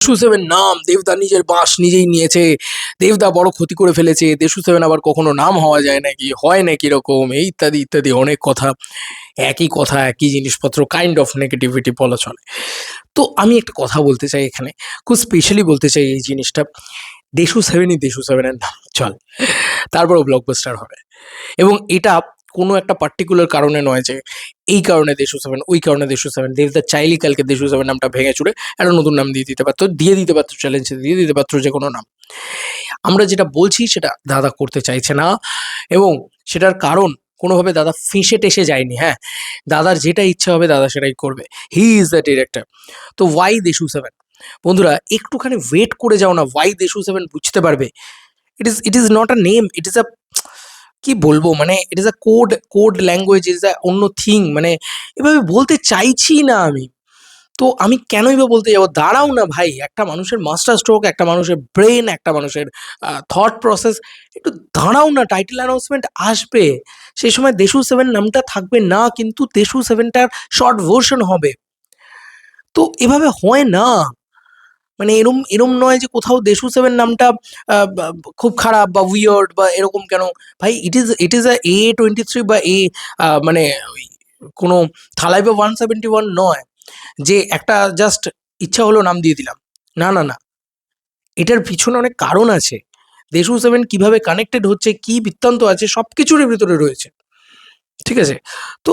দেশু 7 নাম দেবদা নিজের বাঁশ নিজেই নিয়েছে। দেবদা বড় ক্ষতি করে ফেলেছে। দেশু 7 আবার কখনো নাম হওয়া যায় নাকি? হয় নাকি এরকম? এই ইত্যাদি, ইত্যাদি অনেক কথা। একই কথা, একই জিনিসপত্র কাইন্ড অফ নেগেটিভিটি বলা চলে। তো আমি একটা কথা বলতে চাই এখানে। খুব স্পেশালি বলতে চাই এই জিনিসটা। দেশু 7 ই দেশু 7 এর নাম। চল। তারপরেও ব্লকবাস্টার হবে। এবং এটা কোনো একটা পার্টিকুলার কারণে নয় যে এই কারণে দেশু 7, ওই কারণে দেশু 7। দেবদা চাইলেই কালকে দেশু 7 নামটা ভেঙে চুরে একটা নতুন নাম দিয়ে দিতে পারতো। দিয়ে দিতে পারতো চ্যালেঞ্জে দিয়ে দিতে পারতো যেকোনো নাম। আমরা যেটা বলছি সেটা দাদা করতে চাইছে না এবং সেটার কারণ কোনোভাবে দাদা ফেঁসে-টেসে যায়নি, হ্যাঁ? দাদার যেটা ইচ্ছা হবে দাদা সেটাই করবে। He is the director. তো ওয়াই দেশু 7? বন্ধুরা একটুখানি ওয়েট করে যাও না। ওয়াই দেশু 7 বুঝতে পারবে। It is not a name, it is a কি বলবো মানে it is a code language, is a অন্য থিং মানে এভাবে বলতে চাইছি না আমি। তো আমি কেনই বা বলতে যাবো? দাঁড়াও না ভাই, একটা মানুষের মাস্টার স্ট্রোক, একটা মানুষের ব্রেন, একটা মানুষের থট প্রসেস, একটু দাঁড়াও না। টাইটেল অ্যানাউন্সমেন্ট আসবে, সেই সময় দেশু 7 নামটা থাকবে না, কিন্তু দেশু 7টার শর্ট ভার্সন হবে। তো এভাবে হয় না। মানে এরম এরম নয় যে কোথাও দেশু 7 নামটা খুব খারাপ বা উইয়ার্ড বা এরকম কেন? ভাই ইট ইজ আ A23 বা মানে ওই কোনো থালাইভা 171 নয় যে একটা জাস্ট ইচ্ছা হলো নাম দিয়ে দিলাম। না, না, না। এটার পিছনে অনেক কারণ আছে। দেশু 7 কিভাবে কানেক্টেড হচ্ছে, কি বৃত্তান্ত আছে সবকিছুরই ভিতরে রয়েছে। ঠিক আছে? তো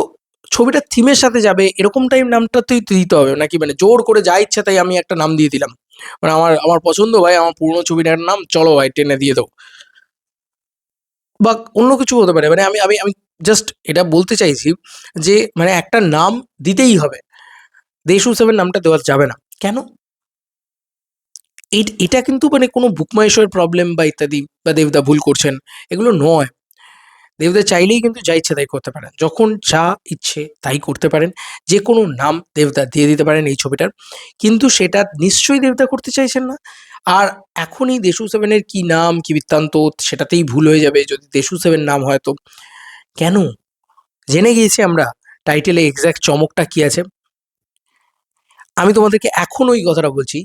ছবিটা থিমের সাথে যাবে এরকম নামটাতেই তো দিতে হবে নাকি মানে জোর করে যা ইচ্ছা তাই আমি একটা নাম দিয়ে দিলাম। মানে আমার আমার পছন্দ ভাই, আমার পুরনো ছবিটার নাম, চলো ভাই টেনে দিয়ে দাও। বা অন্য কিছু হতে পারে। মানে আমি আমি আমি জাস্ট এটা বলতে চাইছি যে মানে একটা নাম দিতেই হবে। দেশু 7 নামটা দেওয়া যাবে না। কেন? এটা কিন্তু মানে কোনো বুক মাই শো এর প্রবলেম বা ইত্যাদি বা দেবদা ভুল করছেন, এগুলো নয়। দেবদা চাইলেই কিন্তু যা ইচ্ছে তাই করতে পারেন। যখন যা ইচ্ছে তাই করতে পারেন। যেকোনো নাম দেবদা দিয়ে দিতে পারেন এই ছবিটার। কিন্তু সেটা নিশ্চয়ই দেবদা করতে চাইছেন না। আর এখনই দেশু 7 এর কি নাম, কি বৃত্তান্ত সেটাতেই ভুল হয়ে যাবে যদি দেশু 7 নাম হয় তো। কেন? জেনে গিয়েছি আমরা টাইটেলে এক্সাক্ট চমকটা কি আছে। আমি তোমাদেরকে এখন ওই কথাটা বলছি,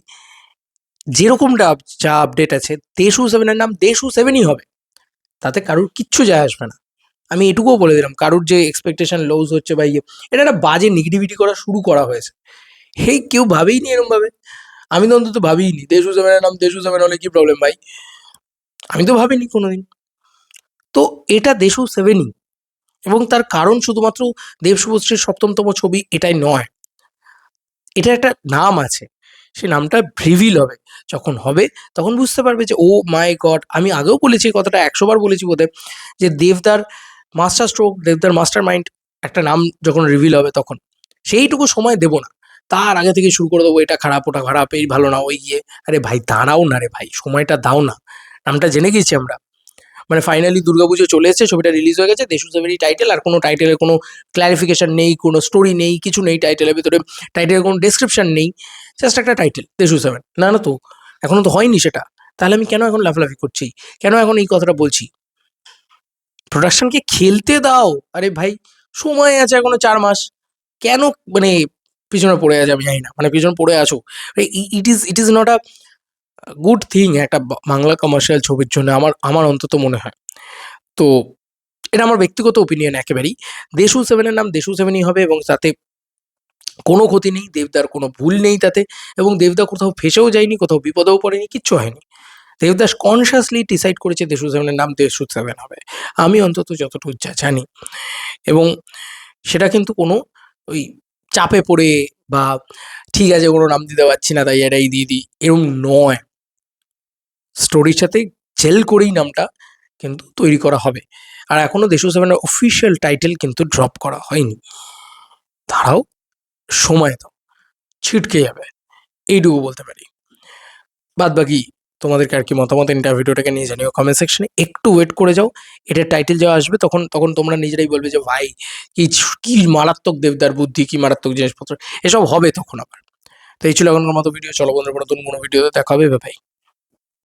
যেরকমটা যা আপডেট আছে দেশু 7 এর নাম দেশু 7ই হবে। তাতে কারুর কিচ্ছু যায় আসবে না। আমি এটুকুও বলে দিলাম, কারুর যে এক্সপেকটেশন লস হচ্ছে বা ইয়ে, এটা একটা বাজে নেগেটিভিটি করা শুরু করা হয়েছে। হেই কেউ ভাবেইনি এরমভাবে। আমি তো অন্তত ভাবিইনি। দেশু 7 এর নাম দেশু 7 হলে কি প্রবলেম ভাই? আমি তো ভাবিনি কোনোদিন। তো এটা দেশু 7ই এবং তার কারণ শুধুমাত্র দেব শুভশ্রীর ৭ম ছবি এটাই নয়। এটার একটা নাম আছে। সেই নামটা রিভিল হবে। যখন হবে তখন বুঝতে পারবে যে, ওহ মাই গড! আমি আগেও বলেছি এই কথাটা ১০০ বার বলেছি বোধহয় যে, দেবদার মাস্টার স্ট্রোক, দেবদার মাস্টার মাইন্ড একটা নাম যখন রিভিল হবে তখন। সেইটুকু সময় দেব না। তার আগে থেকেই শুরু করে দেবো এটা খারাপ, ওটা খারাপ, এই ভালো না, ওই ইয়ে। আরে ভাই দাঁড়াও না রে ভাই, সময়টা দাও না। নামটা জেনে গেছি আমরা। মানে ফাইনালি দুর্গাপুজো চলে এসেছে, ছবিটা রিলিজ হয়ে গেছে। দেশু 7ই টাইটেল, আর কোনো টাইটেলের কোনো ক্লারিফিকেশন নেই, কোনো স্টোরি নেই, কিছু নেই টাইটেলের ভেতরে। টাইটেলের কোনো ডেসক্রিপশন নেই। জাস্ট একটা টাইটেল দেশু 7। না, না তো। এখনো তো হয়নি সেটা। তাহলে আমি কেন এখন লাফালাফি করছি? কেন এখন এই কথাটা বলছি? প্রোডাকশনকে খেলতে দাও। আরে ভাই সময় আছে এখনো ৪ মাস। কেন মানে পিছনে পড়ে আছে আমি জানি না। মানে পিছনে পড়ে আছো। It is not a good thing একটা বাংলা কমার্শিয়াল ছবির জন্য আমার অন্তত মনে হয়। তো এটা আমার ব্যক্তিগত ওপিনিয়ন একেবারেই। দেশু 7 এর নাম দেশু 7ই হবে এবং তাতে কোনো ক্ষতি নেই। দেবদার কোনো ভুল নেই তাতে এবং দেবদা কোথাও ফেঁসেও যায়নি, কোথাও বিপদেও পড়েনি, কিচ্ছু হয়নি। দেবদাস কনসিয়াসলি ডিসাইড করেছে দেশু 7 এর নাম দেশু 7 হবে। আমি অন্তত যতটুকু জানি এবং সেটা কিন্তু কোনো ওই চাপে পড়ে বা ঠিক আছে কোনো নাম দিতে পারছি না তাই এটাই দিয়ে দিই, এরম নয়। স্টোরির সাথে জেল করেই নামটা কিন্তু তৈরি করা হবে। আর এখনো দেশু 7 এর অফিসিয়াল টাইটেল কিন্তু ড্রপ করা হয়নি। দাঁড়াও, সময় দাও, ছিটকে যাবে। এইটুকু বলতে পারি। বাদবাকি তোমাদেরকে আর কি মতামত ভিডিওটাকে নিয়ে জানিও কমেন্ট সেকশনে। একটু ওয়েট করে যাও। এটার টাইটেল যা আসবে তখন তখন তোমরা নিজেরাই বলবে যে ভাই কি মারাত্মক দেবদার বুদ্ধি, কি মারাত্মক জিনিসপত্র। এসব হবে তখন আবার। তো এই ছিল এখনকার মতো ভিডিও। চলো বন্ধুরা নতুন কোনো ভিডিওতে দেখা হবে। ভাই।